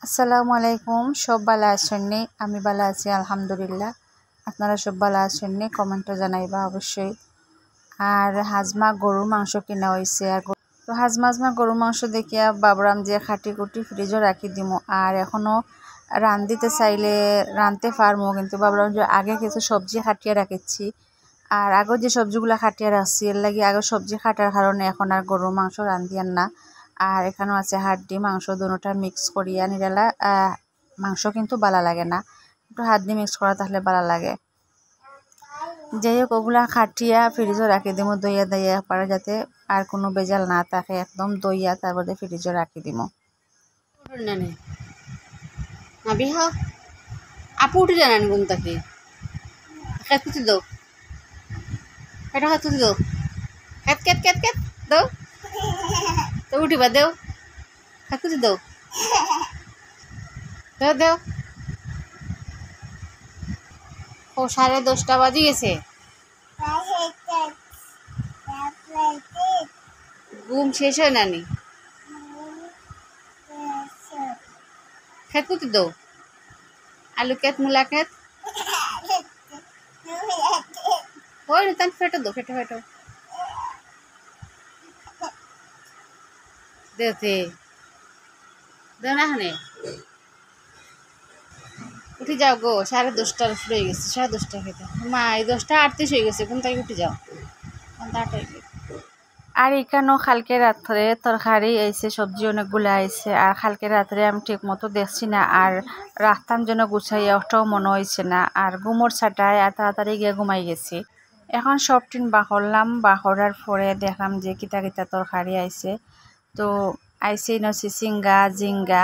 আসসালামু আলাইকুম। সব ভালো আছেন নি? আমি ভালো আছি আলহামদুলিল্লাহ। আপনারা সব ভালো আছেন নি? কমেন্টে জানাইবা অবশ্যই। আর হাজমা গরুর মাংস কিনা হয়েছে। তো হাজমা গরুর মাংস দেখিয়া ভাবলাম যে খাটি কুটি ফ্রিজও রাখি দিমু। আর এখনও রান্ধিতে চাইলে রাঁধতে পারমু, কিন্তু ভাবলাম যে আগে কিছু সবজি কাটিয়ে রাখিছি। আর আগের যে সবজিগুলো কাটিয়ে রাখছি এর লাগে আগে সবজি কাটার কারণে এখন আর গরুর মাংস রান্ধিয়ান না। আর এখানেও আছে হাড্ডি মাংস, দুটোটা মিক্স করিয়া নিরালা। মাংস কিন্তু ভালো লাগে না, একটু হাড্ডি মিক্স করা তাহলে ভালো লাগে। যাই হোক, ওগুলা খাটিয়া ফ্রিজও রাখি দিমু দইয়া দইয়া পারে, যাতে আর কোনো বেজাল না থাকে। একদম দইয়া তারপরে ফ্রিজও রাখি দিমু। আপু উঠে জানান ঘুম থেকে খেত কুচি দো এটা খেত কুচি দো খেত খেত খেত খেত দো তো উঠিবা দেও খেত কুচি দো দেও দেও ও 10:30 বাজে গেছে। ঘুম শেষ হয় নানি খেত কুচি দো আলু খেত মূলা খেত ওই তান ফেটো দো ফেটো ফেটো দেতে দেও না হানে উঠে যাও গো। 10:30 হয়ে গেছে। 10:30 খেতে মা এই 10:38 হয়ে গেছে। কোন তাই উঠে যাও। 8 হয়ে গেছে। আর এখানেও কালকে রাত্রে তরকারি আইছে, সবজি অনেকগুলো আইছে। আর কালকে রাত্রে আমি ঠিক মতো দেখছি না, আর রাখতাম যেন গুছাইয়া ওটাও মনে হয়েছে না। আর ঘুমোর ছাটায় আর তাড়াতাড়ি গিয়ে ঘুমাই গেছি। এখন সব টিন বাহরলাম, বাহরার পরে দেখলাম যে কিতা কিতা তরকারি আইছে। তো আইছে নছি সিঙ্গা জিঙ্গা,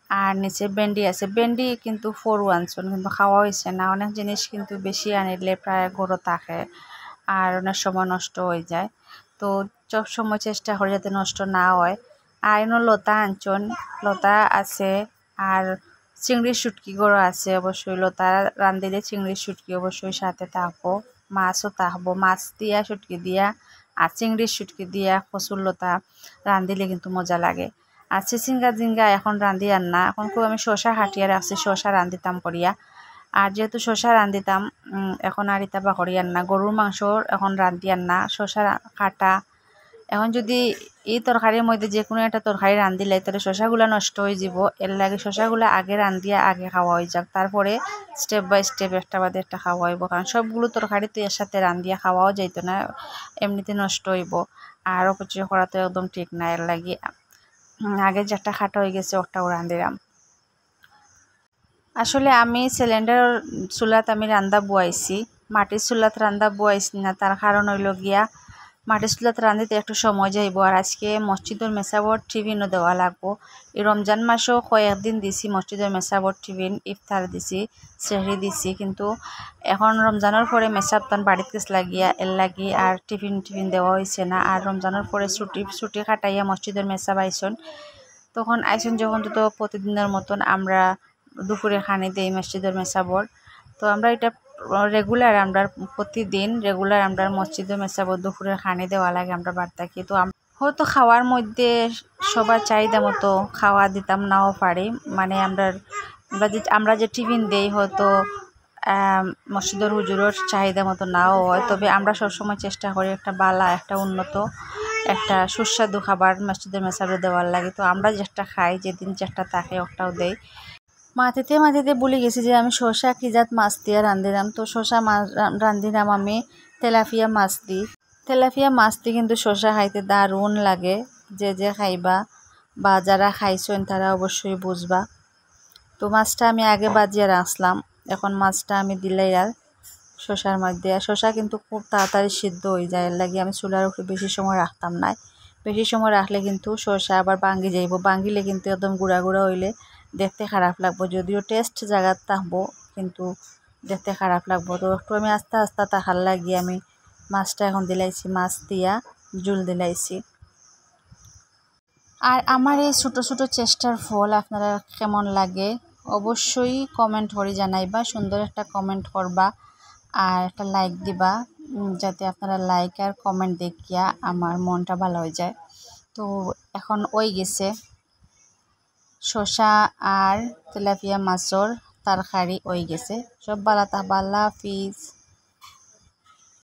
আর নিচে ভেন্ডি আছে। ভেন্ডি কিন্তু 4 কিন্তু খাওয়া হয়েছে না। অনেক জিনিস কিন্তু বেশি আনিলে প্রায় গরু থাকে, আর অনেক সময় নষ্ট হয়ে যায়। তো সব সময় চেষ্টা করি যাতে নষ্ট না হয়। আর এনো লতা আনছন, লতা আছে। আর চিংড়ির শুটকি গড়ো আছে। অবশ্যই লতা রান্ধিলে চিংড়ির শুটকি অবশ্যই সাথে থাকবো, মাছও থাকবো। মাছ দিয়া শুটকি দিয়া আর চিংড়ির শুটকি দিয়া কচুর লতা রান্ধিলে কিন্তু মজা লাগে। আর চিচিঙ্গা জিঙ্গা এখন রান্ধি আর না, এখন খুব আমি শশা হাটিয়ে রাখছি, শশা রান্ধিতাম করিয়া। আর যেহেতু শশা রান্ধিতাম, এখন আর ইতা করিয়ান না। গরুর মাংস এখন রান্ধিয়ান না, শশা কাটা। এখন যদি এই তরকারির মধ্যে যে কোনো একটা তরকারি রান্ধিলে তাহলে শশাগুলা নষ্ট হয়ে যাব। এর লাগে শশাগুলা আগে রান্ধিয়া আগে খাওয়া হয়ে যাক, তারপরে স্টেপ বাই স্টেপ একটা বাদে একটা খাওয়া হইব। কারণ সবগুলো তরকারি তো এর সাথে রান্ধিয়া খাওয়াও যাইতো না, এমনিতে নষ্ট হইব। আর অপচয় করা তো একদম ঠিক না। এর লাগে আগে যেটা খাটা হয়ে গেছে ওটাও রান্ধিলাম। আসলে আমি সিলিন্ডার চুলাত আমি রান্ধা বুয়াইছি, মাটির চুলাত রান্ধা বুয়াইছি না। তার কারণ হইল গিয়া মাটির চুলাত রাঁধিতে একটু সময় যাইব। আর আজকে মসজিদের মেসাবর টিফিনও দেওয়া লাগবো। এই রমজান মাসেও কয়েকদিন দিছি মসজিদের মেসাবর টিফিন, ইফতার দিছি, সেহরি দিছি। কিন্তু এখন রমজানের পরে মেসাবতান বাড়িতে গেছ লাগিয়া এর লাগি আর টিফিন দেওয়া হয়েছে না। আর রমজানের পরে ছুটি কাটাইয়া মসজিদের মেসাব আইসন। তখন আইসন যখন তো প্রতিদিনের মতন আমরা দুপুরে খানি দেই মসজিদের মেসাবর। তো আমরা এটা রেগুলার, আমরা প্রতিদিন রেগুলার আমরা মসজিদের মেসাবর দুপুরে খানি দেওয়া লাগে আমরা বার থাকি। তো হয়তো খাওয়ার মধ্যে সবার চাহিদা মতো খাওয়া দিতাম নাও পারি। মানে আমরা যে টিফিন দেই হয়তো মসজিদের হুজুরের চাহিদা মতো নাও হয়। তবে আমরা সবসময় চেষ্টা করি একটা বালা, একটা উন্নত, একটা সুস্বাদু খাবার মসজিদের মেসাবে দেওয়ার লাগে। তো আমরা যেটা খাই, যেদিন যেটা থাকে ওটাও দেই। মাটিতে বলে গেছি যে আমি শসা কি জাত মাছ দিয়ে রাঁধিলাম। তো শসা মাছ রাঁধিলাম আমি তেলাপিয়া মাছ দিই। তেলাপিয়া মাছ দিয়ে কিন্তু শসা খাইতে দারুণ লাগে। যে খাইবা বা যারা খাইছেন তারা অবশ্যই বুঝবা। তো মাছটা আমি আগে বাজিয়ে রাখলাম, এখন মাছটা আমি দিলাই আর শসার মধ্যে। আর শসা কিন্তু খুব তাড়াতাড়ি সিদ্ধ হয়ে যায়, এর লাগে আমি চুলার উপরে বেশি সময় রাখতাম না। বেশি সময় রাখলে কিন্তু শসা আবার ভাঙ্গি যাইব, ভাঙ্গিলে কিন্তু একদম গুঁড়া হইলে দেখতে খারাপ লাগবো। যদিও টেস্ট জায়গার থাকবো কিন্তু দেখতে খারাপ লাগবো। তো একটু আমি আস্তে আস্তে তাহার লাগিয়ে আমি মাছটা এখন দিলাইছি, মাছ দিয়া জুল দিলাইছি। আর আমার এই ছোটো ছোটো চেষ্টার ফল আপনারা কেমন লাগে অবশ্যই কমেন্ট করে জানাইবা। সুন্দর একটা কমেন্ট করবা আর একটা লাইক দিবা, যাতে আপনারা লাইক আর কমেন্ট দেখিয়া আমার মনটা ভালো হয়ে যায়। তো এখন ওই গেছে শসা আর তেলাপিয়া মাছর তরকারি হয়ে গেছে। সব বালা হাফিজ।